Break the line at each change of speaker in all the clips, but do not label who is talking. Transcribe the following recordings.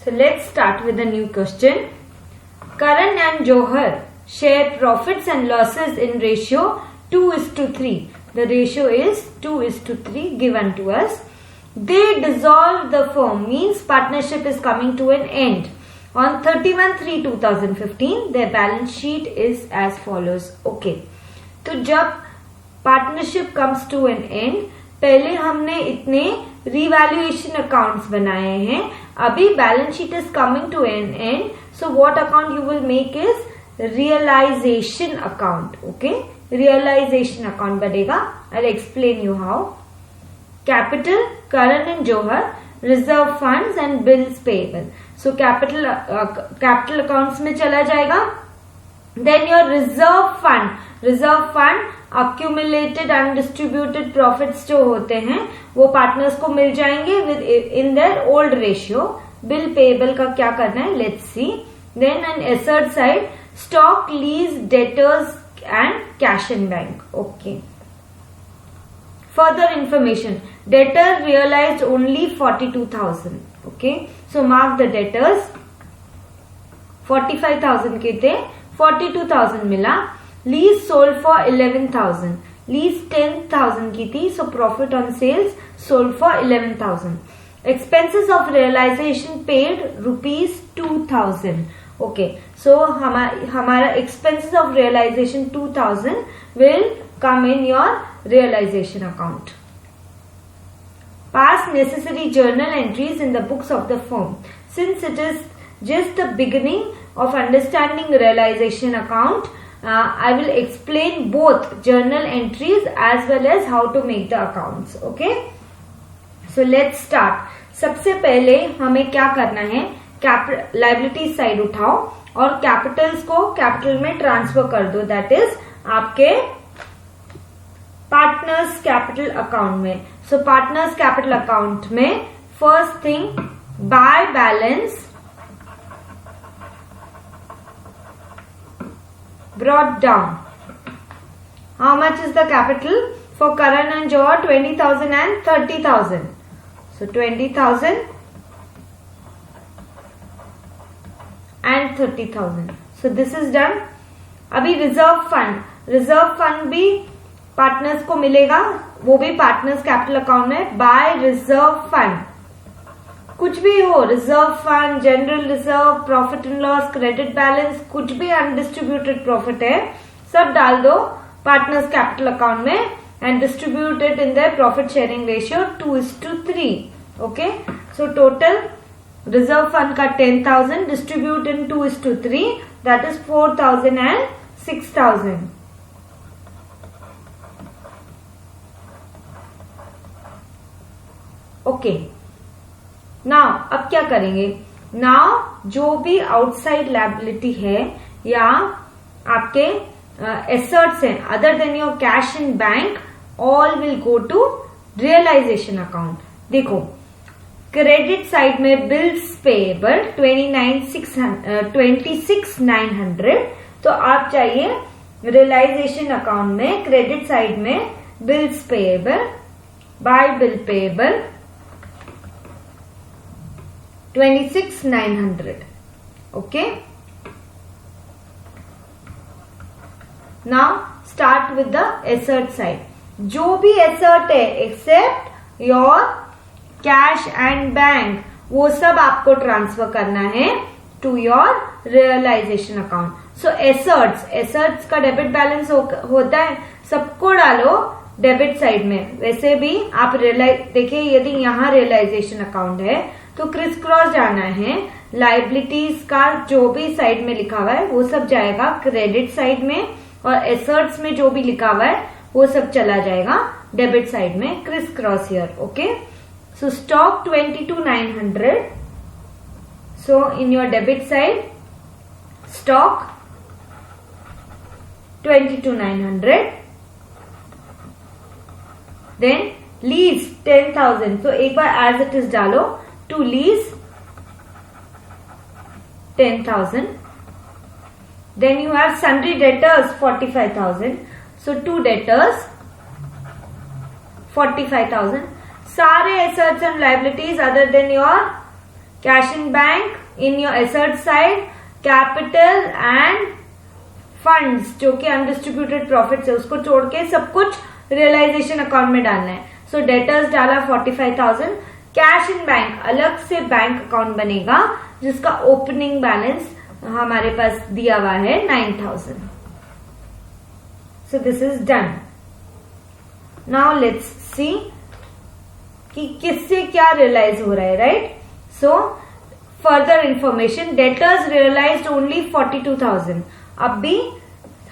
So let's start with a new question. Karan and Johar share profits and losses in ratio 2:3. The ratio is 2:3 given to us. They dissolve the firm, means partnership is coming to an end. On 31/3/2015, their balance sheet is as follows. Okay. तो जब partnership comes to an end, पहले हमने इतने revaluation accounts बनाए हैं, अभी balance sheet is coming to an end, so what account you will make is realisation account. Okay, realisation account बनेगा. I will explain you how. Capital Karan and Johar, reserve funds and bills payable. So capital accounts में चला जाएगा. Then your reserve fund accumulated undistributed profits जो होते हैं वो partners को मिल जाएंगे with in their old ratio. Bill payable का क्या करना है, let's see. Then on asset side, stock, lease, debtors and cash in bank. Okay. Further information, debtor realized only 42,000. Okay, so mark the debtors. 45,000 के थे, 42,000 मिला. Lease sold for 11,000. Lease 10,000 की थी, so profit on sales sold for 11,000. Expenses of realization paid rupees 2,000. Okay, so हमारा expenses of realization 2,000 will come in your realization account. Pass necessary journal entries in the books of the firm. Since it is just the beginning of understanding realization account, I will explain both journal entries as well as how to make the accounts. Okay, so let's start. सबसे पहले हमें क्या करना है, liability side उठाओ और Capitals को capital में ट्रांसफर कर दो. दैट इज आपके पार्टनर्स कैपिटल अकाउंट में. सो पार्टनर्स कैपिटल अकाउंट में first thing, by balance brought down. How much is the capital for Karan and Johar? 20,000 and 30,000. So 20,000 and 30,000. So this is done. अभी reserve fund भी partners को मिलेगा, वो भी partners capital account में. Bye reserve fund, कुछ भी हो, reserve fund, general reserve, profit and loss, credit balance, कुछ भी अनडिस्ट्रीब्यूटेड प्रॉफिट है, सब डाल दो पार्टनर्स कैपिटल अकाउंट में and distribute it in the profit sharing ratio 2:3. Okay, so total reserve fund का 10,000 distribute in 2:3, that is 4,000 and 6,000. Okay, now अब क्या करेंगे. नाउ जो भी आउटसाइड लायबिलिटी है या आपके एसेट्स हैं other than your cash in bank, all will go to realization account. देखो, क्रेडिट साइड में बिल्स पेएबल 26,900, तो आप चाहिए रियलाइजेशन अकाउंट में क्रेडिट साइड में bills payable, by bill payable 26,900. Okay, now start with the asset side. जो भी asset है except your cash and bank, वो सब आपको ट्रांसफर करना है to your realization account. So assets का डेबिट बैलेंस होता है, सबको डालो डेबिट साइड में. वैसे भी आप देखिए, यदि यहाँ रियलाइजेशन अकाउंट है तो क्रिस क्रॉस जाना है. लाइबिलिटीज का जो भी साइड में लिखा हुआ है वो सब जाएगा क्रेडिट साइड में, और एसेट्स में जो भी लिखा हुआ है वो सब चला जाएगा डेबिट साइड में. Criss cross here. Okay, so stock 22,900. So in your debit side stock 22,900. Then lease 10,000. So एक बार एज इट इज डालो. To lease 10,000. Then you have sundry debtors 45,000. So 2 debtors 45,000. सारे assets and liabilities other than your cash in bank in your asset side, capital end funds जो कि undistributed profit है उसको छोड़ के सब कुछ रियलाइजेशन अकाउंट में डालना है. सो डेटर्स डाला 45,000. कैश इन बैंक अलग से बैंक अकाउंट बनेगा जिसका ओपनिंग बैलेंस हमारे पास दिया हुआ है 9,000. So this is done. Now let's see कि किससे क्या रियलाइज हो रहा है, right. So further information, debtors realised only 42,000. अब भी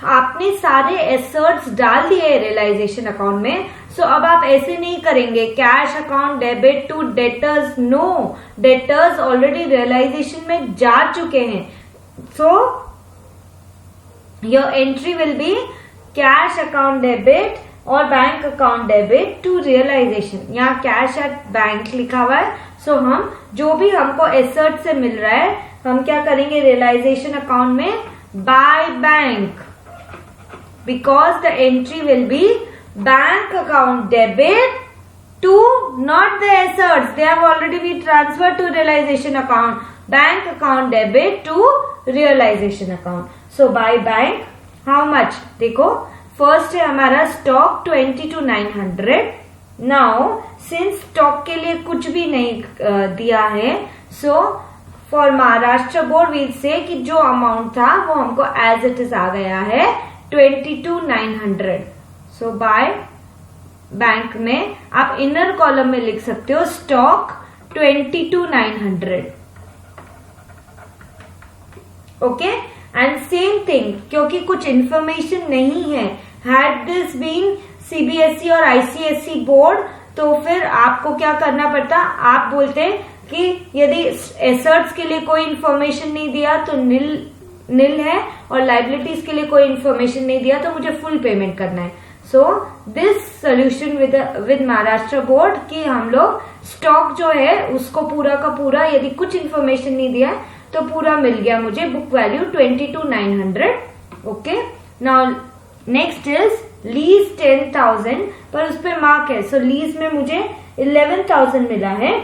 आपने सारे एसेट्स डाल दिए रियलाइजेशन अकाउंट में. सो अब आप ऐसे नहीं करेंगे cash account debit to debtors. No, debtors already realisation में जा चुके हैं. So your entry will be cash account debit और bank account debit to realisation. यहाँ कैश एट बैंक लिखा हुआ है. सो हम जो भी हमको एसेट से मिल रहा है हम क्या करेंगे रियलाइजेशन अकाउंट में by bank, because the entry will be bank account debit to not the assets, they have already been transferred to realization account. Bank account debit to realization account. So by bank how much, देखो first है हमारा stock 22,900. Now since stock के लिए कुछ भी नहीं दिया है, so for Maharashtra board will say कि जो अमाउंट था वो हमको एज इट इज आ गया है 22,900. सो बाय बैंक में आप इनर कॉलम में लिख सकते हो stock 22,900. Okay, and same thing क्योंकि कुछ इंफॉर्मेशन नहीं है, हैड दिस बीन सीबीएसई और आईसीएसई बोर्ड तो फिर आपको क्या करना पड़ता, आप बोलते कि यदि एसेट्स के लिए कोई इंफॉर्मेशन नहीं दिया तो नील है और लाइबिलिटीज के लिए कोई इंफॉर्मेशन नहीं दिया तो मुझे फुल पेमेंट करना है. So this solution with Maharashtra board कि हम लोग स्टॉक जो है उसको पूरा का पूरा यदि कुछ इंफॉर्मेशन नहीं दिया तो पूरा मिल गया मुझे book value 22,900. Okay, now next is lease 10,000 पर उस पर मार्क है. सो लीज में मुझे 11,000 मिला है.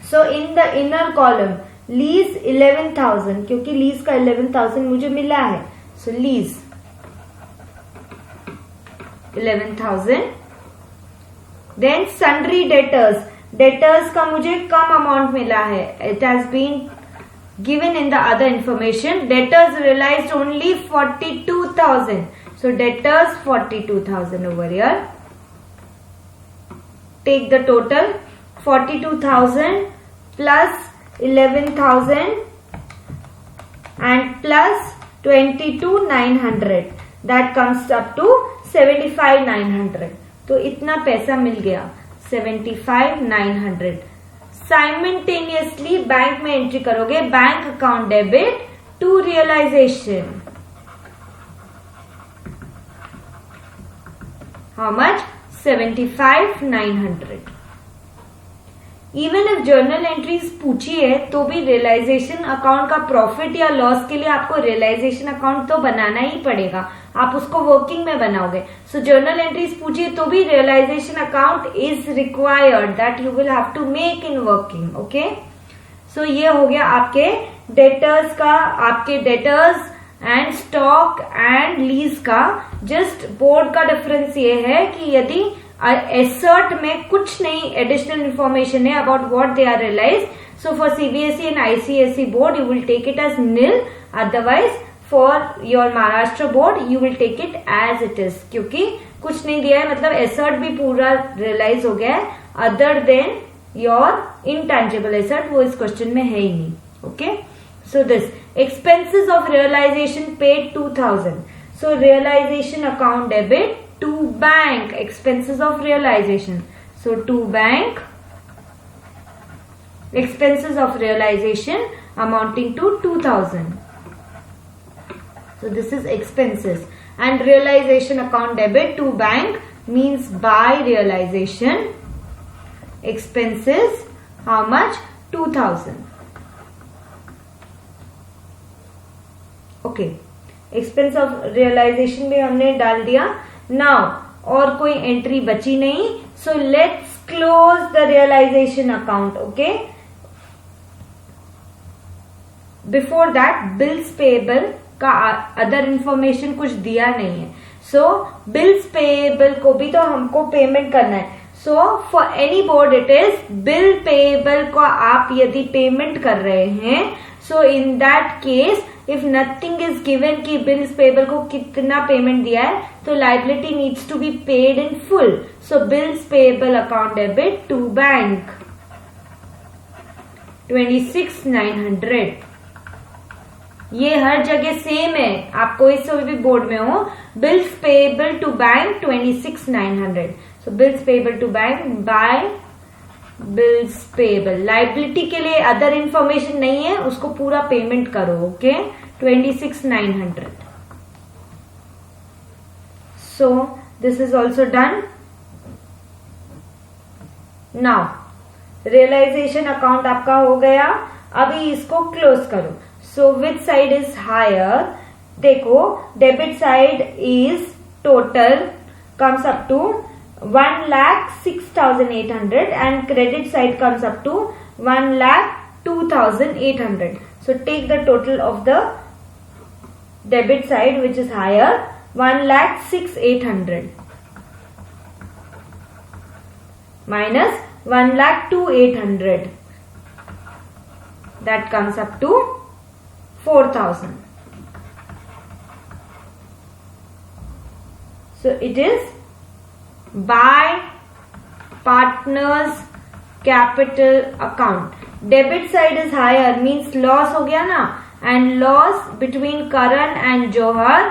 So in the inner column lease 11,000 क्योंकि लीज का 11,000 मुझे मिला है. So lease 11,000. Then sundry debtors, debtors का मुझे कम अमाउंट मिला है. It has been given in the other information. Debtors realised only 42,000. So debtors 42,000 over here. Take the total 42,000 plus 11,000 and plus 22,900 that comes up to 75,900. तो इतना पैसा मिल गया 75,900. साइमल्टेनियसली बैंक में एंट्री करोगे bank account debit to realization. How much? 75,900. Even if journal entries पूछी है तो भी रियलाइजेशन अकाउंट का प्रॉफिट या लॉस के लिए आपको रियलाइजेशन अकाउंट तो बनाना ही पड़ेगा. आप उसको वर्किंग में बनाओगे. सो जर्नल एंट्रीज पूछी है तो भी realisation account is required that you will have to make in working. Okay, so ये हो गया आपके डेटर्स का, आपके debtors and stock and lease का. जस्ट बोर्ड का डिफरेंस ये है कि यदि एसर्ट में कुछ नहीं एडिशनल इंफॉर्मेशन है about what they are realise, so for CBSE and ICSE board you will take it as nil. Otherwise for your Maharashtra board you will take it as it is क्योंकि कुछ नहीं दिया है, मतलब एसर्ट भी पूरा रियलाइज हो गया है अदर देन योर इनटेंजिबल एसर्ट, वो इस क्वेश्चन में है ही नहीं. Okay, so this expenses of realization paid 2,000. So realization account debit to bank, expenses of realization. So to bank, expenses of realization amounting to 2,000. So this is expenses, and realization account debit to bank means by realization. Expenses how much? 2,000. Okay, expense of realization भी हमने डाल दिया. Now और कोई entry बची नहीं. So let's close the realization account. Okay, before that bills payable का other information कुछ दिया नहीं है. सो बिल्स पेएबल को भी तो हमको पेमेंट करना है. So for any board it is bill payable को आप यदि पेमेंट कर रहे हैं, so in that case if nothing is given कि बिल्स पेएबल को कितना पेमेंट दिया है, तो liability needs to be paid in full. So bills payable account debit to bank 26,900. ये हर जगह सेम है, आप कोई से भी बोर्ड में हो. Bills payable to bank 26,900. So bills payable to bank by bills payable. Liability के लिए अदर इंफॉर्मेशन नहीं है, उसको पूरा पेमेंट करो. Okay, 26,900. So this is also done. Now realization account आपका हो गया. अभी इसको क्लोज करो. So which side is higher? देखो, debit side is total comes up to 1,06,800 and credit side comes up to 1,02,800. So take the total of the debit side which is higher, 1,06,800 minus 1,02,800. That comes up to 4,000. So it is by partners capital account. Debit side is higher means loss हो गया ना, and loss between Karan and Johar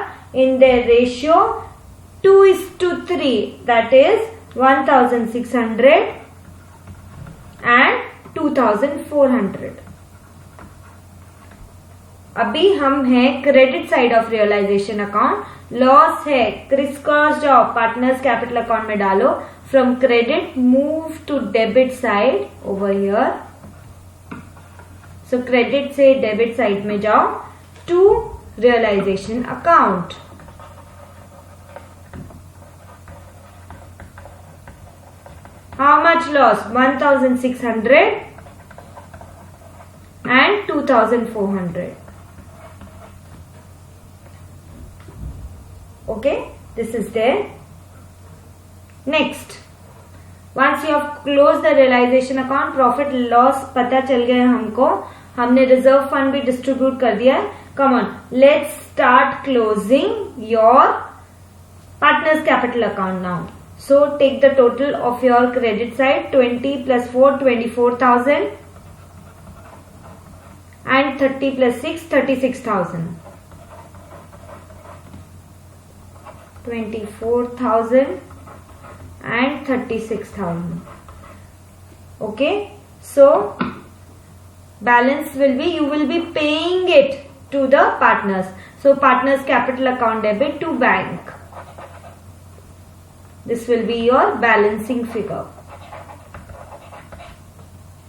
in their ratio 2:3, that is 1,600 and 2,400. अभी हम हैं credit side of realization account. Loss है, criss cross जाओ, partners capital account में डालो. From credit move to debit side over here. So credit से debit side में जाओ to realization account. How much loss? 1,600 and 2,400. Okay, this is there. Next, once you have closed the realization account, profit loss पता चल गया हमको, हमने reserve fund भी distribute कर दिया है. Come on, let's start closing your partners capital account now. So take the total of your credit side. 20 plus 4, 24,000 and 30 plus 6, 36,000. 24,000 and 36,000. Okay, so balance will be, you will be paying it to the partners. So partners capital account debit to bank. This will be your balancing figure.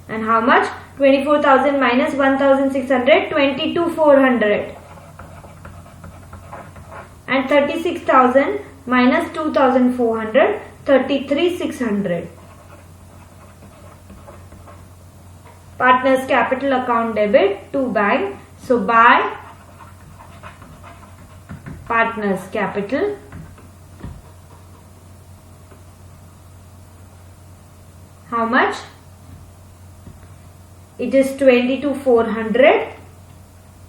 And how much? 24,000 minus 1,600, 22,400. And 36,000 minus 2,400, 33,600. Partners capital account debit to bank. So by partners capital how much? It is 22,400.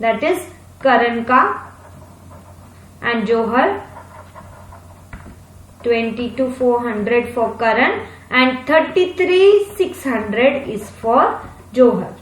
That is Karan ka and Johar. 22,400 for Karan and 33,600 is for Johar.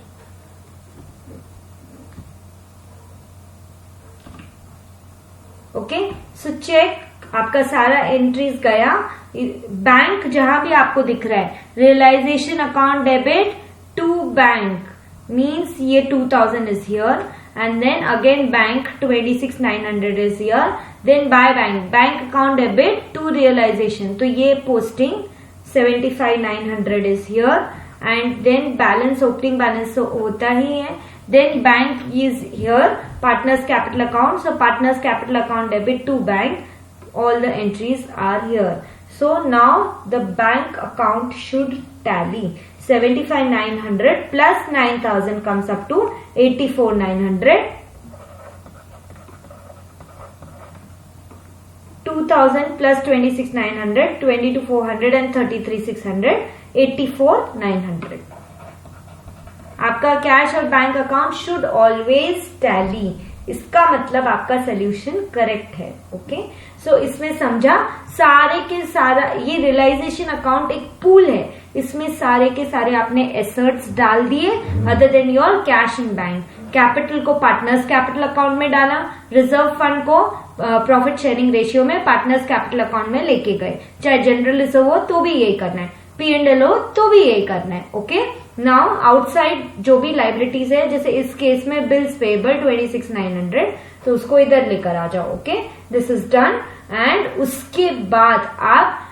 Okay, so check, आपका सारा entries गया. Bank जहां भी आपको दिख रहा है, realization account debit to bank means ये 2,000 is here, and then again bank 26,900 is here, then by bank account debit to realization. तो ये posting 75,900 is here, and then balance, opening balance तो होता ही है. Then bank is here, partners capital account, so partners capital account debit to bank, all the entries are here. So now the bank account should tally 75,900 plus 9,000 comes up to 84,900. 2,000 plus 26,900, 22,400 and 33,600, 84,900. आपका cash और bank account should always tally. इसका मतलब आपका solution correct है. Okay, सो इसमें समझा सारे के सारा ये रियलाइजेशन अकाउंट एक पूल है. इसमें सारे के सारे आपने एसेट्स डाल दिए other than your cash in bank. Capital को पार्टनर्स कैपिटल अकाउंट में डाला, रिजर्व फंड को प्रॉफिट शेयरिंग रेशियो में पार्टनर्स कैपिटल अकाउंट में लेके गए. चाहे जनरल रिजर्व हो तो भी यही करना है, P&L हो तो भी यही करना है. ओके, नाउ आउटसाइड जो भी लाइबिलिटीज है, जैसे इस केस में बिल्स पेबल 26,900, तो उसको इधर लेकर आ जाओ. Okay, this is done. And उसके बाद आप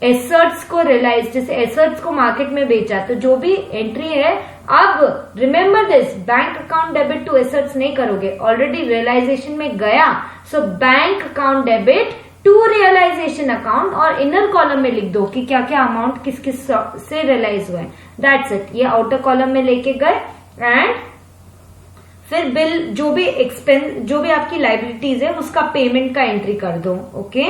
एसेट्स को रियलाइज, जैसे एसेट्स को मार्केट में बेचा तो जो भी एंट्री है, अब remember this, bank account debit to assets नहीं करोगे, ऑलरेडी रियलाइजेशन में गया. So bank account debit to realization account, और इनर कॉलम में लिख दो कि क्या क्या अमाउंट किस किस से रियलाइज हुए. That's it. ये आउटर कॉलम में लेके गए. एंड फिर बिल जो भी एक्सपेंस जो भी आपकी लाइबिलिटीज है उसका पेमेंट का एंट्री कर दो. Okay,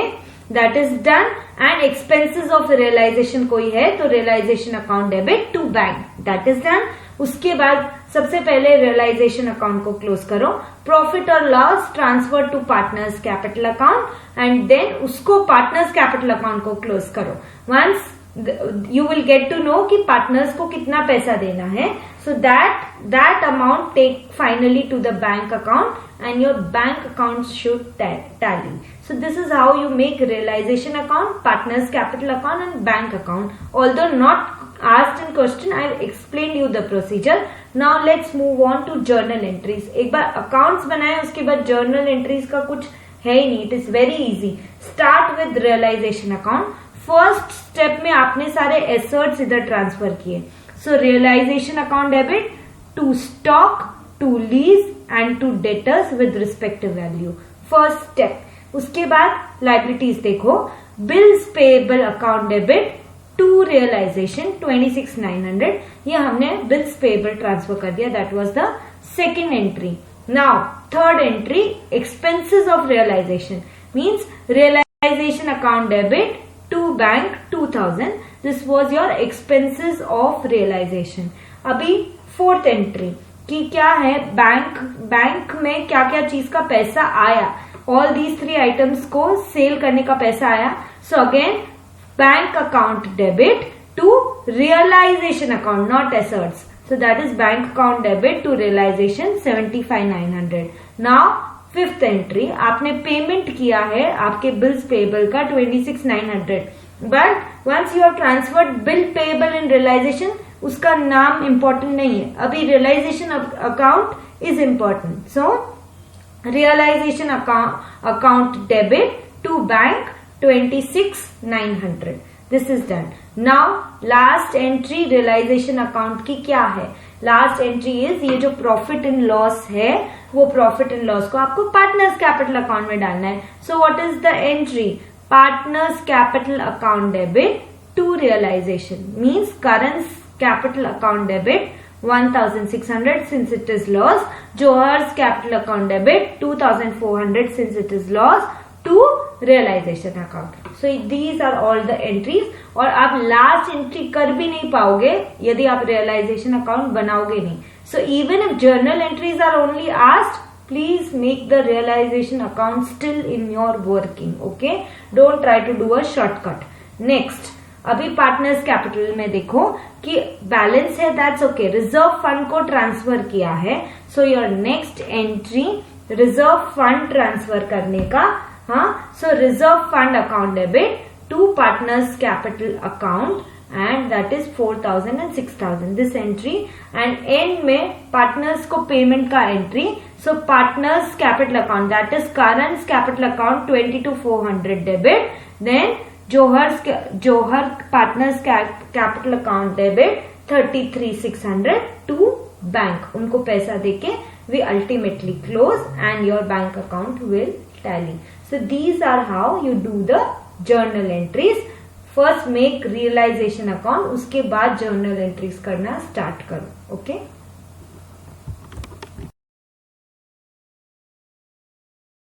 that is done. And expenses of realization कोई है तो realization account debit to bank, that is done. उसके बाद सबसे पहले रियलाइजेशन अकाउंट को क्लोज करो. प्रॉफिट और loss transfer to partners capital account and then उसको पार्टनर्स कैपिटल अकाउंट को क्लोज करो. Once you will get to know कि पार्टनर्स को कितना पैसा देना है. So that amount take finally to the bank account and your bank account should tally. So this is how you make realization account, partners capital account and bank account. Although not asked in question, I have explained you the procedure. Now let's move on to journal entries. एक बार accounts बनाए उसके बाद journal entries का कुछ है ही नहीं. It is very easy. Start with realization account. First step में आपने सारे एसेट्स इधर ट्रांसफर किए. So realisation account debit to stock, to lease and to debtors with respective value. First step. उसके बाद लाइबिलिटीज देखो. Bills payable account debit to realisation 26,900. ये हमने बिल्स पेएबल ट्रांसफर कर दिया. That was the second entry. Now third entry, expenses of realisation means realisation account debit to bank 2,000. This was your expenses of realization. अभी fourth entry कि क्या है, bank में क्या क्या चीज का पैसा आया. ऑल दीज 3 आइटम्स को सेल करने का पैसा आया. So again bank account debit to realization account, not assets. So that is bank account debit to realization 75,900. Now fifth entry, आपने पेमेंट किया है आपके बिल्स पेएबल का 26,900, but once you have transferred bill payable in realization, उसका नाम important नहीं है. अभी realization account is important. So realisation account debit to bank 26,900. This is done. Now last entry realization account की क्या है. लास्ट एंट्री इज ये जो प्रॉफिट इन लॉस है, वो प्रॉफिट इन लॉस को आपको पार्टनर्स कैपिटल अकाउंट में डालना है. So what is the entry, partners capital account debit to realization means current capital account debit 1,600 since it is loss. Johars capital account debit 2,400 since it is loss to realization account. So these are all the entries. और आप last entry कर भी नहीं पाओगे यदि आप realisation account बनाओगे नहीं. So even if journal entries are only asked, please make the realization account still in your working. Okay, don't try to do a shortcut. Next, अभी पार्टनर्स कैपिटल में देखो कि बैलेंस है, दैट्स ओके. रिजर्व फंड को transfer किया है. So your next entry reserve fund transfer करने का. हाँ, so reserve fund account debit to partners capital account and that is 4,000 and 6,000 this entry. and end में पार्टनर्स को payment का entry. So partners capital account that is current capital account 22,400 debit. Then Johar partners capital account debit 33,600 to bank. उनको पैसा देके we ultimately close and your bank account will tally. So these are how you do the journal entries. First make realization account, उसके बाद journal entries करना start करो. Okay.